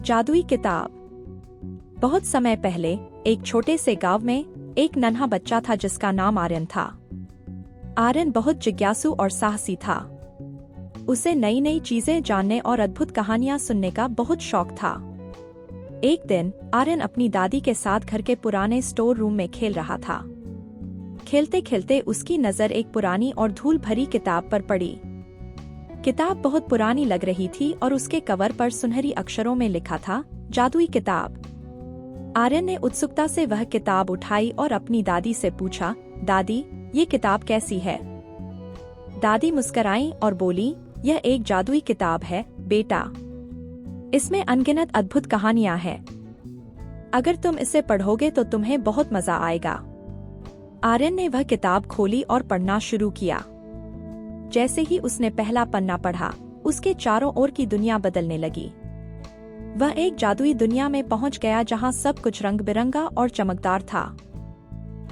जादुई किताब। बहुत समय पहले एक छोटे से गांव में एक नन्हा बच्चा था जिसका नाम आर्यन था। आर्यन बहुत जिज्ञासु और साहसी था। उसे नई नई चीजें जानने और अद्भुत कहानियां सुनने का बहुत शौक था। एक दिन आर्यन अपनी दादी के साथ घर के पुराने स्टोर रूम में खेल रहा था। खेलते खेलते उसकी नजर एक पुरानी और धूल भरी किताब पर पड़ी। किताब बहुत पुरानी लग रही थी और उसके कवर पर सुनहरी अक्षरों में लिखा था, जादुई किताब। आर्यन ने उत्सुकता से वह किताब उठाई और अपनी दादी से पूछा, दादी, ये किताब कैसी है? दादी मुस्कुराई और बोली, यह एक जादुई किताब है, बेटा। इसमें अनगिनत अद्भुत कहानियां हैं। अगर तुम इसे पढ़ोगे तो तुम्हें बहुत मजा आएगा। आर्यन ने वह किताब खोली और पढ़ना शुरू किया। जैसे ही उसने पहला पन्ना पढ़ा, उसके चारों ओर की दुनिया बदलने लगी। वह एक जादुई दुनिया में पहुंच गया जहां सब कुछ रंग बिरंगा और चमकदार था।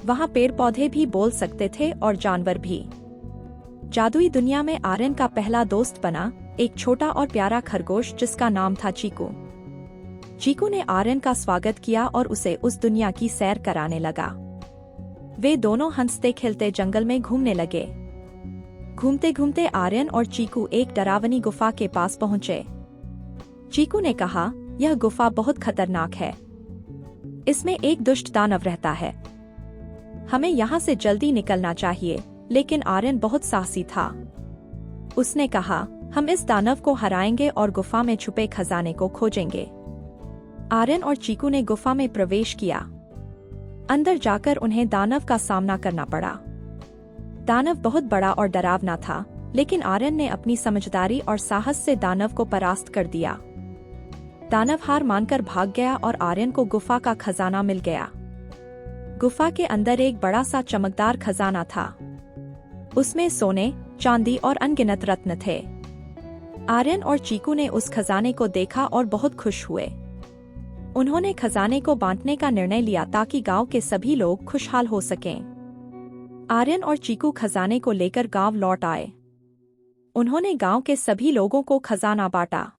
वहां पेड़ पौधे भी बोल सकते थे और जानवर भी। जादुई दुनिया में आर्यन का पहला दोस्त बना एक छोटा और प्यारा खरगोश जिसका नाम था चीकू। चीकू ने आर्यन का स्वागत किया और उसे उस दुनिया की सैर कराने लगा। वे दोनों हंसते खेलते जंगल में घूमने लगे। घूमते घूमते आर्यन और चीकू एक डरावनी गुफा के पास पहुंचे। चीकू ने कहा, यह गुफा बहुत खतरनाक है। इसमें एक दुष्ट दानव रहता है। हमें यहाँ से जल्दी निकलना चाहिए। लेकिन आर्यन बहुत साहसी था। उसने कहा, हम इस दानव को हराएंगे और गुफा में छुपे खजाने को खोजेंगे। आर्यन और चीकू ने गुफा में प्रवेश किया। अंदर जाकर उन्हें दानव का सामना करना पड़ा। दानव बहुत बड़ा और डरावना था, लेकिन आर्यन ने अपनी समझदारी और साहस से दानव को परास्त कर दिया। दानव हार मानकर भाग गया और आर्यन को गुफा का खजाना मिल गया। गुफा के अंदर एक बड़ा सा चमकदार खजाना था। उसमें सोने, चांदी और अनगिनत रत्न थे। आर्यन और चीकू ने उस खजाने को देखा और बहुत खुश हुए। उन्होंने खजाने को बांटने का निर्णय लिया ताकि गांव के सभी लोग खुशहाल हो सकें। आर्यन और चीकू खजाने को लेकर गांव लौट आए। उन्होंने गांव के सभी लोगों को खजाना बांटा।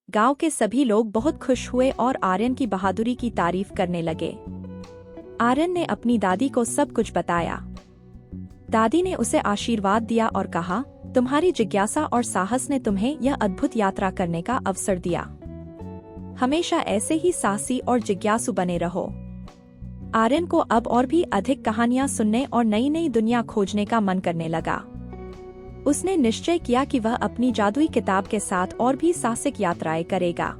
गांव के सभी लोग बहुत खुश हुए और आर्यन की बहादुरी की तारीफ करने लगे। आर्यन ने अपनी दादी को सब कुछ बताया। दादी ने उसे आशीर्वाद दिया और कहा, तुम्हारी जिज्ञासा और साहस ने तुम्हें यह अद्भुत यात्रा करने का अवसर दिया। हमेशा ऐसे ही साहसी और जिज्ञासु बने रहो। आर्यन को अब और भी अधिक कहानियां सुनने और नई नई दुनिया खोजने का मन करने लगा। उसने निश्चय किया कि वह अपनी जादुई किताब के साथ और भी साहसिक यात्राएं करेगा।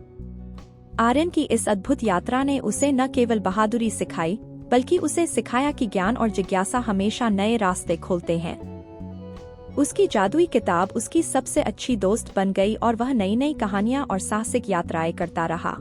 आर्यन की इस अद्भुत यात्रा ने उसे न केवल बहादुरी सिखाई, बल्कि उसे सिखाया कि ज्ञान और जिज्ञासा हमेशा नए रास्ते खोलते हैं। उसकी जादुई किताब उसकी सबसे अच्छी दोस्त बन गई और वह नई नई कहानियां और साहसिक यात्राएं करता रहा।